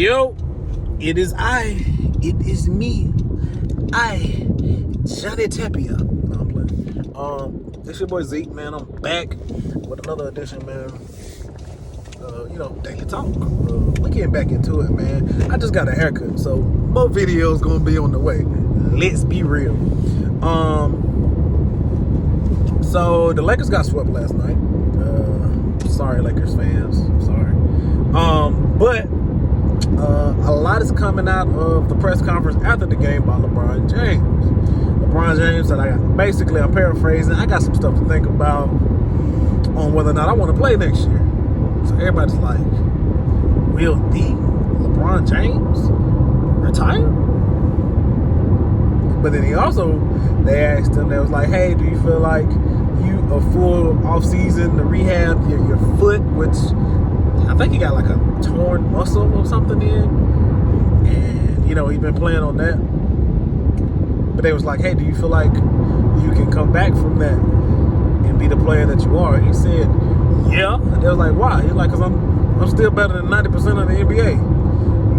Yo, it is it is me, Johnny Tapia. No, I'm playing. This your boy Zeke, man. I'm back with another edition, man. Daily talk. We getting back into it, man. I just got a haircut, so more videos gonna be on the way. Let's be real. So the Lakers got swept last night. Sorry, Lakers fans. Sorry. But a lot is coming out of the press conference after the game by LeBron James. LeBron James said, I'm paraphrasing, I got some stuff to think about on whether or not I want to play next year. So everybody's like, will the LeBron James retire? But then they asked him, they was like, hey, do you feel like a full off season to rehab your foot, which I think he got like a torn muscle or something in, and he's been playing on that. But they was like, hey, do you feel like you can come back from that and be the player that you are? And he said, yeah. And they was like, why? He's like, because I'm still better than 90% of the NBA,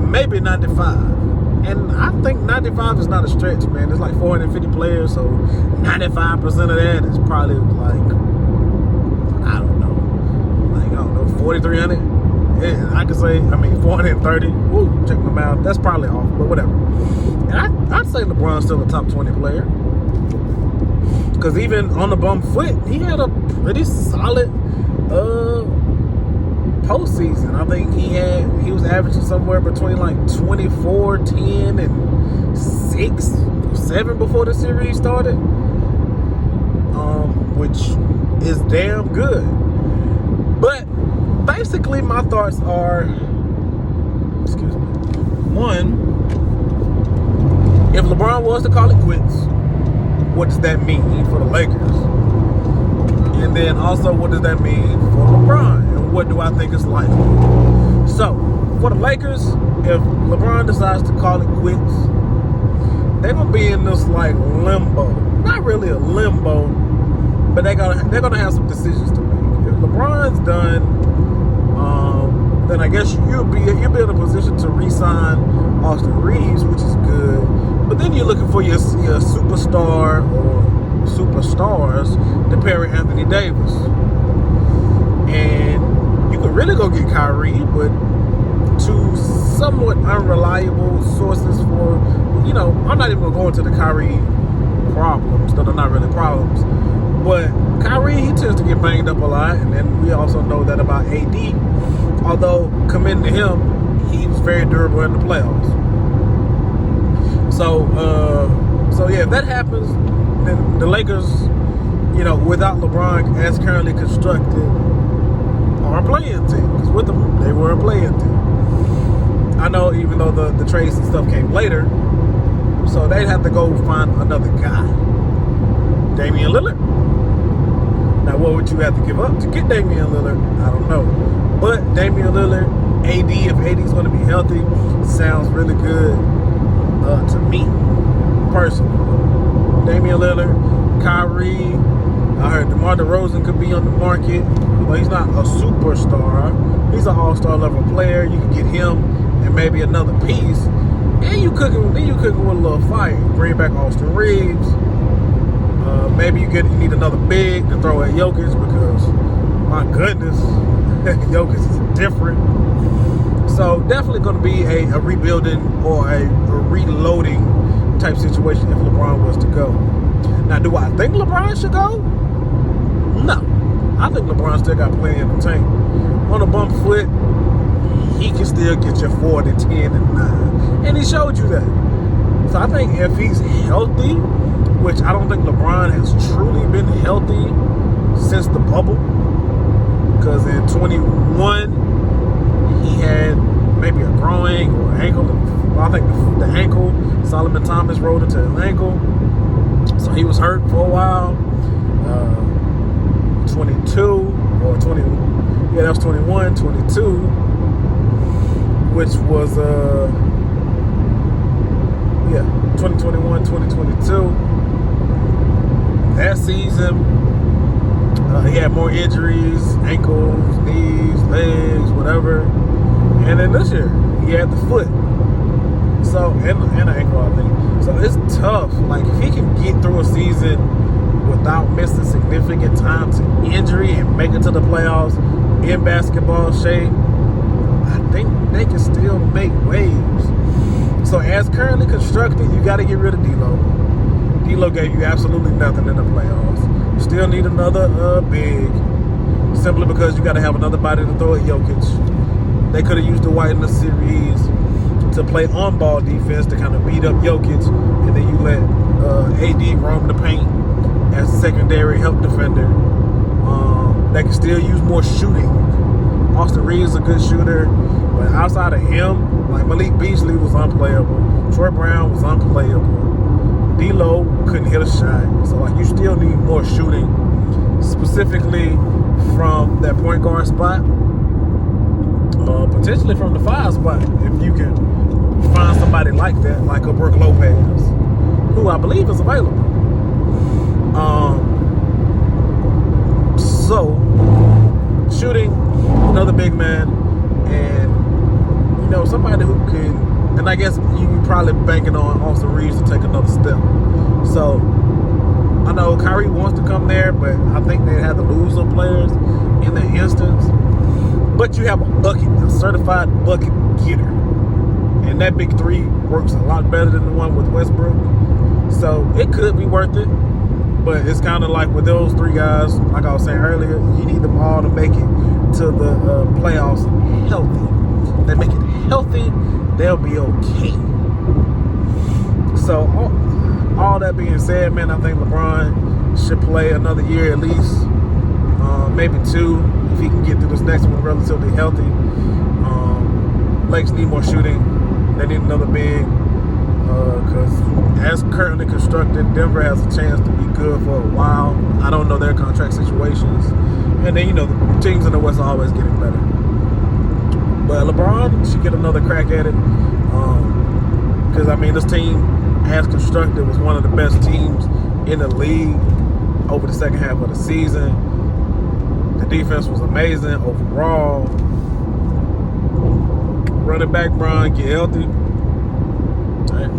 maybe 95. And I think 95 is not a stretch, man. There's like 450 players, so 95% of that is probably like, I don't know, 4,300. Yeah, I could say, 430. Woo, check my mouth. That's probably off, but whatever. And I'd say LeBron's still a top 20 player. Because even on the bum foot, he had a pretty solid postseason. I think he was averaging somewhere between like 24, 10, and 6, 7 before the series started, which is damn good. But basically, my thoughts are, one, if LeBron was to call it quits, what does that mean for the Lakers? And then also, what does that mean for LeBron? And what do I think is likely? So, for the Lakers, if LeBron decides to call it quits, they're going to be in this like limbo. Not really a limbo, but they're gonna have some decisions to make. If LeBron's done, then I guess you'll be in a position to re-sign Austin Reeves, which is good. But then you're looking for your superstar or superstars to pair with Anthony Davis. And you could really go get Kyrie, but two somewhat unreliable sources for, I'm not even going to go into the Kyrie problems, though they're not really problems. But Kyrie, he tends to get banged up a lot, and then we also know that about AD. Although, commending to him, he was very durable in the playoffs. So yeah, if that happens, then the Lakers, without LeBron as currently constructed, are a play-in team. Because with them, they were a play-in team. I know, even though the trades and stuff came later, so they'd have to go find another guy. Damian Lillard. Now, what would you have to give up to get Damian Lillard? I don't know. But Damian Lillard, AD, if AD's going to be healthy, sounds really good to me, personally. Damian Lillard, Kyrie, I heard DeMar DeRozan could be on the market. But he's not a superstar. He's an all-star level player. You can get him and maybe another piece. And you cooking with a little fire. Bring back Austin Reeves. Maybe you need another big to throw at Jokic because, my goodness, Jokic is different. So definitely going to be a rebuilding or a reloading type situation if LeBron was to go. Now, do I think LeBron should go? No. I think LeBron still got plenty in the tank. On a bum foot, he can still get you 40, 10, and 9. And he showed you that. So I think if he's healthy, which I don't think LeBron has truly been healthy since the bubble, because in 21 he had maybe a groin or ankle. I think the ankle, Solomon Thomas rolled into his ankle, so he was hurt for a while. 22 or 20, yeah, that was 21, 22, which was 2021, 2022. That season, he had more injuries, ankles, knees, legs, whatever. And then this year, he he had the foot. So, and an ankle, I think. So it's tough. Like, if he can get through a season without missing significant time to injury and make it to the playoffs in basketball shape, I think they can still make waves. So as currently constructed, you got to get rid of D'Lo. D'Lo gave you absolutely nothing in the playoffs. You still need another big, simply because you got to have another body to throw at Jokic. They could have used Dwight in the series to play on-ball defense to kind of beat up Jokic, and then you let AD roam the paint as a secondary help defender. They can still use more shooting. Austin Reeves is a good shooter, but outside of him, like Malik Beasley was unplayable. Troy Brown was unplayable. D'Lo couldn't hit a shot. So like you still need more shooting, specifically from that point guard spot, potentially from the 5 spot if you can find somebody like that, like a Brook Lopez, who I believe is available. So shooting, another big man, and somebody who can, and I guess you probably banking on Austin Reeves to take another step. So I know Kyrie wants to come there, but I think they had to lose some players in that instance. But you have a certified bucket getter, and that big three works a lot better than the one with Westbrook. So it could be worth it. But it's kind of like with those 3 guys, like I was saying earlier, you need them all to make it to the playoffs healthy. If they make it healthy, they'll be okay. So all that being said, man, I think LeBron should play another year at least, maybe 2, if he can get through this next one relatively healthy. Lakers need more shooting. They need another big. Because as currently constructed, Denver has a chance to be good for a while. I don't know their contract situations. And then, the teams in the West are always getting better. But LeBron should get another crack at it. Because, this team, as constructed, was one of the best teams in the league over the second half of the season. The defense was amazing overall. Running back, Bron, get healthy. Right.